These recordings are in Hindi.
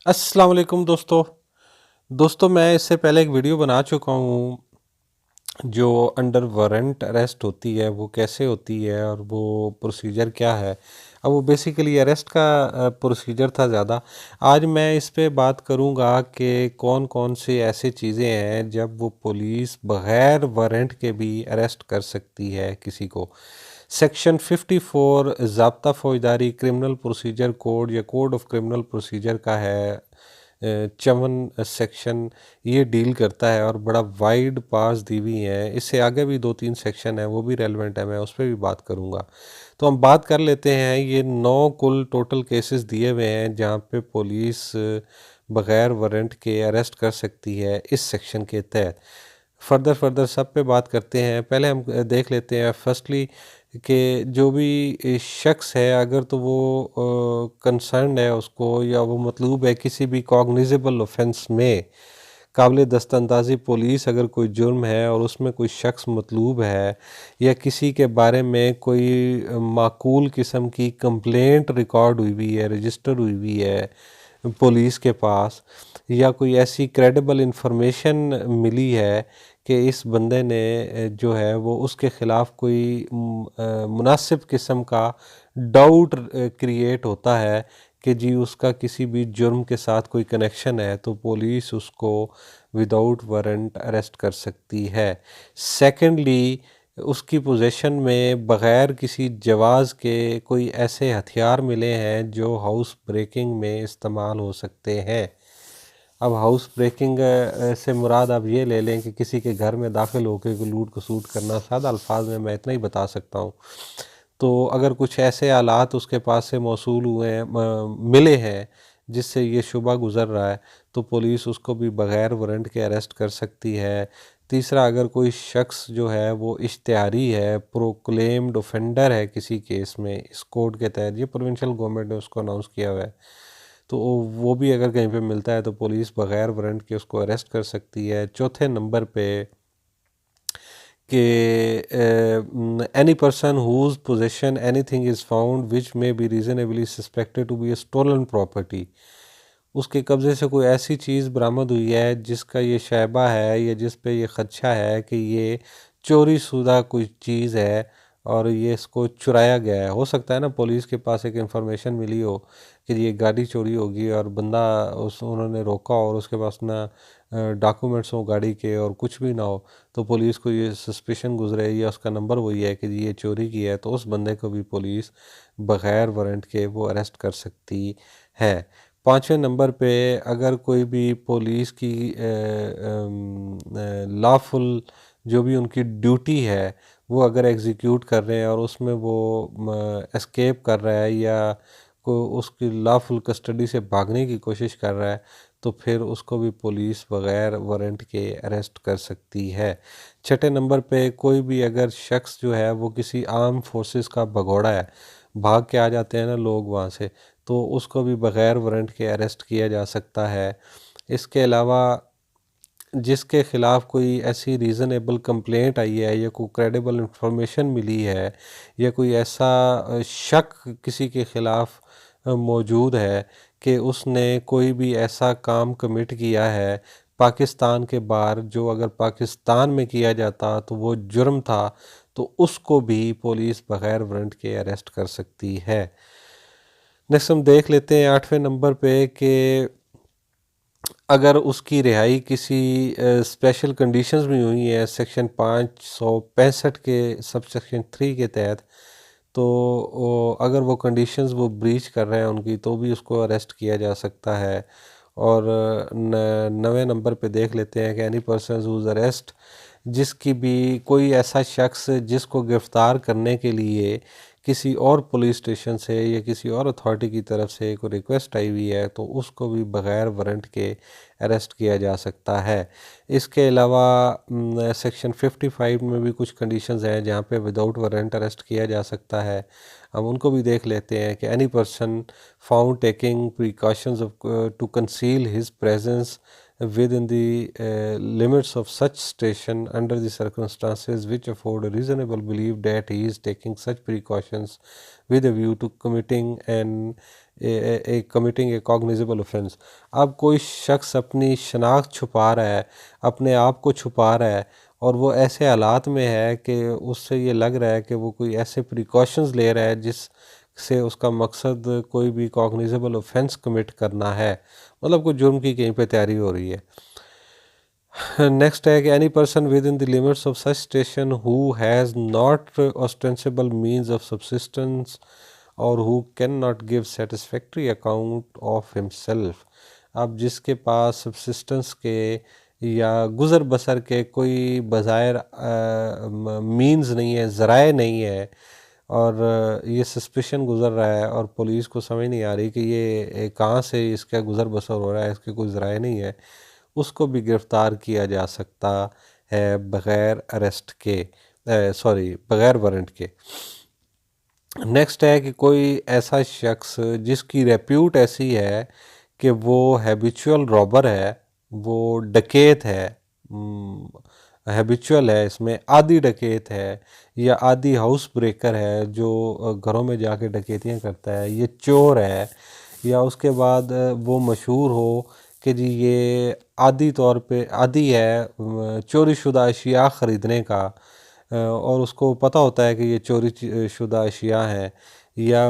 अस्सलाम वालेकुम दोस्तों मैं इससे पहले एक वीडियो बना चुका हूँ जो अंडर वारंट अरेस्ट होती है वो कैसे होती है और वो प्रोसीजर क्या है। अब वो बेसिकली अरेस्ट का प्रोसीजर था ज़्यादा। आज मैं इस पे बात करूँगा कि कौन कौन से ऐसे चीज़ें हैं जब वो पुलिस बग़ैर वारंट के भी अरेस्ट कर सकती है किसी को। सेक्शन 54 ज़ाब्ता फ़ौजदारी क्रिमिनल प्रोसीजर कोड या कोड ऑफ क्रिमिनल प्रोसीजर का है 54 सेक्शन ये डील करता है और बड़ा वाइड पास दी हुई है। इससे आगे भी 2-3 सेक्शन है वो भी रेलेवेंट है, मैं उस पर भी बात करूँगा। तो हम बात कर लेते हैं, ये 9 कुल टोटल केसेस दिए हुए हैं जहाँ पे पुलिस बग़ैर वारंट के अरेस्ट कर सकती है इस सेक्शन के तहत। फर्दर सब पे बात करते हैं। पहले हम देख लेते हैं फर्स्टली कि जो भी शख्स है अगर तो वो कंसर्न है उसको या वो मतलूब है किसी भी कॉग्निजेबल ऑफेंस में काबिल दस्तंदाजी पुलिस अगर कोई जुर्म है और उसमें कोई शख्स मतलूब है या किसी के बारे में कोई माकूल किस्म की कंप्लेंट रिकॉर्ड हुई है, रजिस्टर हुई है पुलिस के पास, या कोई ऐसी क्रेडिबल इंफॉर्मेशन मिली है कि इस बंदे ने जो है वो उसके ख़िलाफ़ कोई मुनासिब किस्म का डाउट क्रिएट होता है कि जी उसका किसी भी जुर्म के साथ कोई कनेक्शन है, तो पुलिस उसको विदाउट वारंट अरेस्ट कर सकती है। सेकेंडली, उसकी पोजीशन में बग़ैर किसी जवाज़ के कोई ऐसे हथियार मिले हैं जो हाउस ब्रेकिंग में इस्तेमाल हो सकते हैं। अब हाउस ब्रेकिंग से मुराद आप ये ले लें कि किसी के घर में दाखिल होकर कोई लूट खसूट करना। सादा अल्फाज में मैं इतना ही बता सकता हूँ। तो अगर कुछ ऐसे आलात उसके पास से मौसूल हुए हैं मिले हैं जिससे ये शुबा गुज़र रहा है, तो पुलिस उसको भी बग़ैर वारंट के अरेस्ट कर सकती है। तीसरा, अगर कोई शख्स जो है वो इश्तिहारी है, प्रोक्लेम्ड ऑफेंडर है किसी केस में इस कोड के तहत, ये प्रोविंशियल गवर्नमेंट ने उसको अनाउंस किया हुआ है, तो वो भी अगर कहीं पे मिलता है तो पुलिस बग़ैर वारंट के उसको अरेस्ट कर सकती है। चौथे नंबर पे कि any person whose possession anything is found which may be reasonably suspected to be a stolen property, उसके कब्ज़े से कोई ऐसी चीज़ बरामद हुई है जिसका ये शैबा है या जिस पे ये ख़दशा है कि ये चोरी शुदा कोई चीज़ है और ये इसको चुराया गया है। हो सकता है ना पुलिस के पास एक इंफॉर्मेशन मिली हो कि ये गाड़ी चोरी होगी और बंदा उस उन्होंने रोका और उसके पास ना डॉक्यूमेंट्स हो गाड़ी के और कुछ भी ना हो, तो पुलिस को ये सस्पिशन गुजरे या उसका नंबर वही है कि ये चोरी की है, तो उस बंदे को भी पुलिस बग़ैर वारंट के वो अरेस्ट कर सकती है। पाँचवें नंबर पे अगर कोई भी पुलिस की लॉफुल जो भी उनकी ड्यूटी है वो अगर एग्जीक्यूट कर रहे हैं और उसमें वो एस्केप कर रहा है या को उसकी लॉफुल कस्टडी से भागने की कोशिश कर रहा है, तो फिर उसको भी पुलिस बग़ैर वारंट के अरेस्ट कर सकती है। छठे नंबर पे कोई भी अगर शख्स जो है वो किसी आर्म फोर्सेस का भगोड़ा है, भाग के आ जाते हैं ना लोग वहाँ से, तो उसको भी बग़ैर वारंट के अरेस्ट किया जा सकता है। इसके अलावा जिसके ख़िलाफ़ कोई ऐसी रीज़नेबल कंप्लेंट आई है या कोई क्रेडिबल इंफॉर्मेशन मिली है या कोई ऐसा शक किसी के ख़िलाफ़ मौजूद है कि उसने कोई भी ऐसा काम कमिट किया है पाकिस्तान के बाहर जो अगर पाकिस्तान में किया जाता तो वो जुर्म था, तो उसको भी पुलिस बग़ैर वारंट के अरेस्ट कर सकती है। नेक्स्ट हम देख लेते हैं 8वें नंबर पे कि अगर उसकी रिहाई किसी स्पेशल कंडीशंस में हुई है सेक्शन 565 के सब सेक्शन 3 के तहत, तो अगर वो कंडीशंस वो ब्रीच कर रहे हैं उनकी, तो भी उसको अरेस्ट किया जा सकता है। और 9वें नंबर पे देख लेते हैं कि एनी पर्सन हुज अरेस्ट, जिसकी भी कोई ऐसा शख्स जिसको गिरफ़्तार करने के लिए किसी और पुलिस स्टेशन से या किसी और अथॉरिटी की तरफ से कोई रिक्वेस्ट आई हुई है, तो उसको भी बग़ैर वारंट के अरेस्ट किया जा सकता है। इसके अलावा सेक्शन 55 में भी कुछ कंडीशंस हैं जहाँ पे विदाउट वारंट अरेस्ट किया जा सकता है। हम उनको भी देख लेते हैं कि any person found taking precautions to conceal his presence within the limits of such station under the circumstances which afford a reasonable belief that he is taking such precautions with a view to committing committing a cognizable offense। अब कोई शख्स अपनी शनाख्त छुपा रहा है, अपने आप को छुपा रहा है, और वो ऐसे हालात में है कि उससे ये लग रहा है कि वो कोई ऐसे प्रिकॉशंस ले रहा है जिससे उसका मकसद कोई भी कॉग्निजेबल ऑफेंस कमिट करना है, मतलब कोई जुर्म की कहीं पे तैयारी हो रही है। नेक्स्ट है कि any person within the limits of such station who has not ostensible means of subsistence और who can not give satisfactory account of himself. अब जिसके पास सब्सिस्टेंस के या गुज़र बसर के कोई बज़ाहिर मीन्स नहीं है, ज़राए नहीं है, और ये सस्पिशन गुज़र रहा है और पुलिस को समझ नहीं आ रही कि ये कहाँ से इसका गुज़र बसर हो रहा है, इसके कोई ज़राए नहीं है, उसको भी गिरफ़्तार किया जा सकता है बग़ैर अरेस्ट के, बग़ैर वारंट के। नेक्स्ट है कि कोई ऐसा शख्स जिसकी रेप्यूट ऐसी है कि वो हैबिचुअल रॉबर है, वो डकैत है, हैबिचुअल है, इसमें आदी डकैत है या आदी हाउस ब्रेकर है जो घरों में जाके डकैतियाँ करता है, ये चोर है, या उसके बाद वो मशहूर हो कि जी ये आदी तौर पे आदी है चोरी शुदा अशिया ख़रीदने का, और उसको पता होता है कि ये चोरी शुदा अशिया हैं, या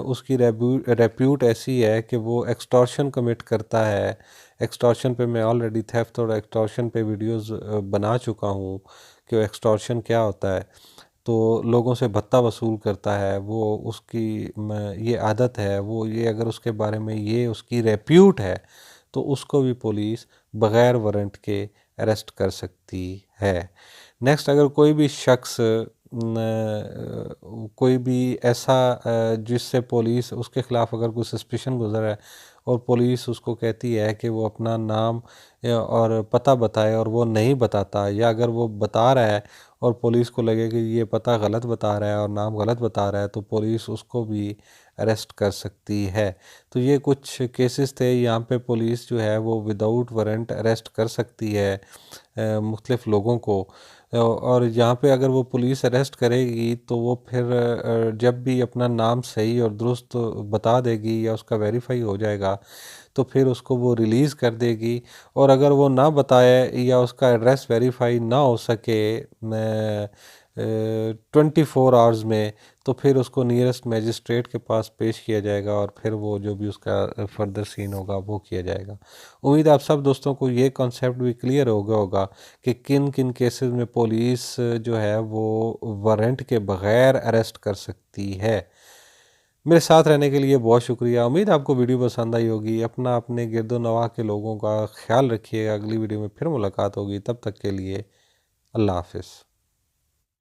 उसकी रेप्यूट ऐसी है कि वो एक्सटॉर्शन कमिट करता है। एक्सटॉर्शन पे मैं ऑलरेडी थेफ्ट और एक्सटॉर्शन पे वीडियोस बना चुका हूँ कि एक्सटॉर्शन क्या होता है। तो लोगों से भत्ता वसूल करता है, वो उसकी ये आदत है, वो ये अगर उसके बारे में ये उसकी रेप्यूट है तो उसको भी पुलिस बग़ैर वारंट के अरेस्ट कर सकती है। नेक्स्ट, अगर कोई भी शख्स कोई भी ऐसा जिससे पुलिस उसके ख़िलाफ़ अगर कोई सस्पिशन गुज़र है और पुलिस उसको कहती है कि वो अपना नाम और पता बताए और वो नहीं बताता, या अगर वो बता रहा है और पुलिस को लगे कि ये पता गलत बता रहा है और नाम गलत बता रहा है, तो पुलिस उसको भी अरेस्ट कर सकती है। तो ये कुछ केसेस थे, यहाँ पे पुलिस जो है वो विदाउट वारंट अरेस्ट कर सकती है मुख्तलिफ़ लोगों को, और यहाँ पे अगर वो पुलिस अरेस्ट करेगी तो वो फिर जब भी अपना नाम सही और दुरुस्त बता देगी या उसका वेरीफाई हो जाएगा तो फिर उसको वो रिलीज़ कर देगी, और अगर वो ना बताए या उसका एड्रेस वेरीफाई ना हो सके 24 आवर्स में, तो फिर उसको नियरेस्ट मजिस्ट्रेट के पास पेश किया जाएगा और फिर वो जो भी उसका फर्दर सीन होगा वो किया जाएगा। उम्मीद है आप सब दोस्तों को ये कॉन्सेप्ट भी क्लियर हो गया होगा कि किन किन केसेस में पुलिस जो है वो वारंट के बग़ैर अरेस्ट कर सकती है। मेरे साथ रहने के लिए बहुत शुक्रिया। उम्मीद है आपको वीडियो पसंद आई होगी। अपना अपने गिरदो नवाह के लोगों का ख्याल रखिएगा। अगली वीडियो में फिर मुलाकात होगी, तब तक के लिए अल्लाह हाफ़िज़।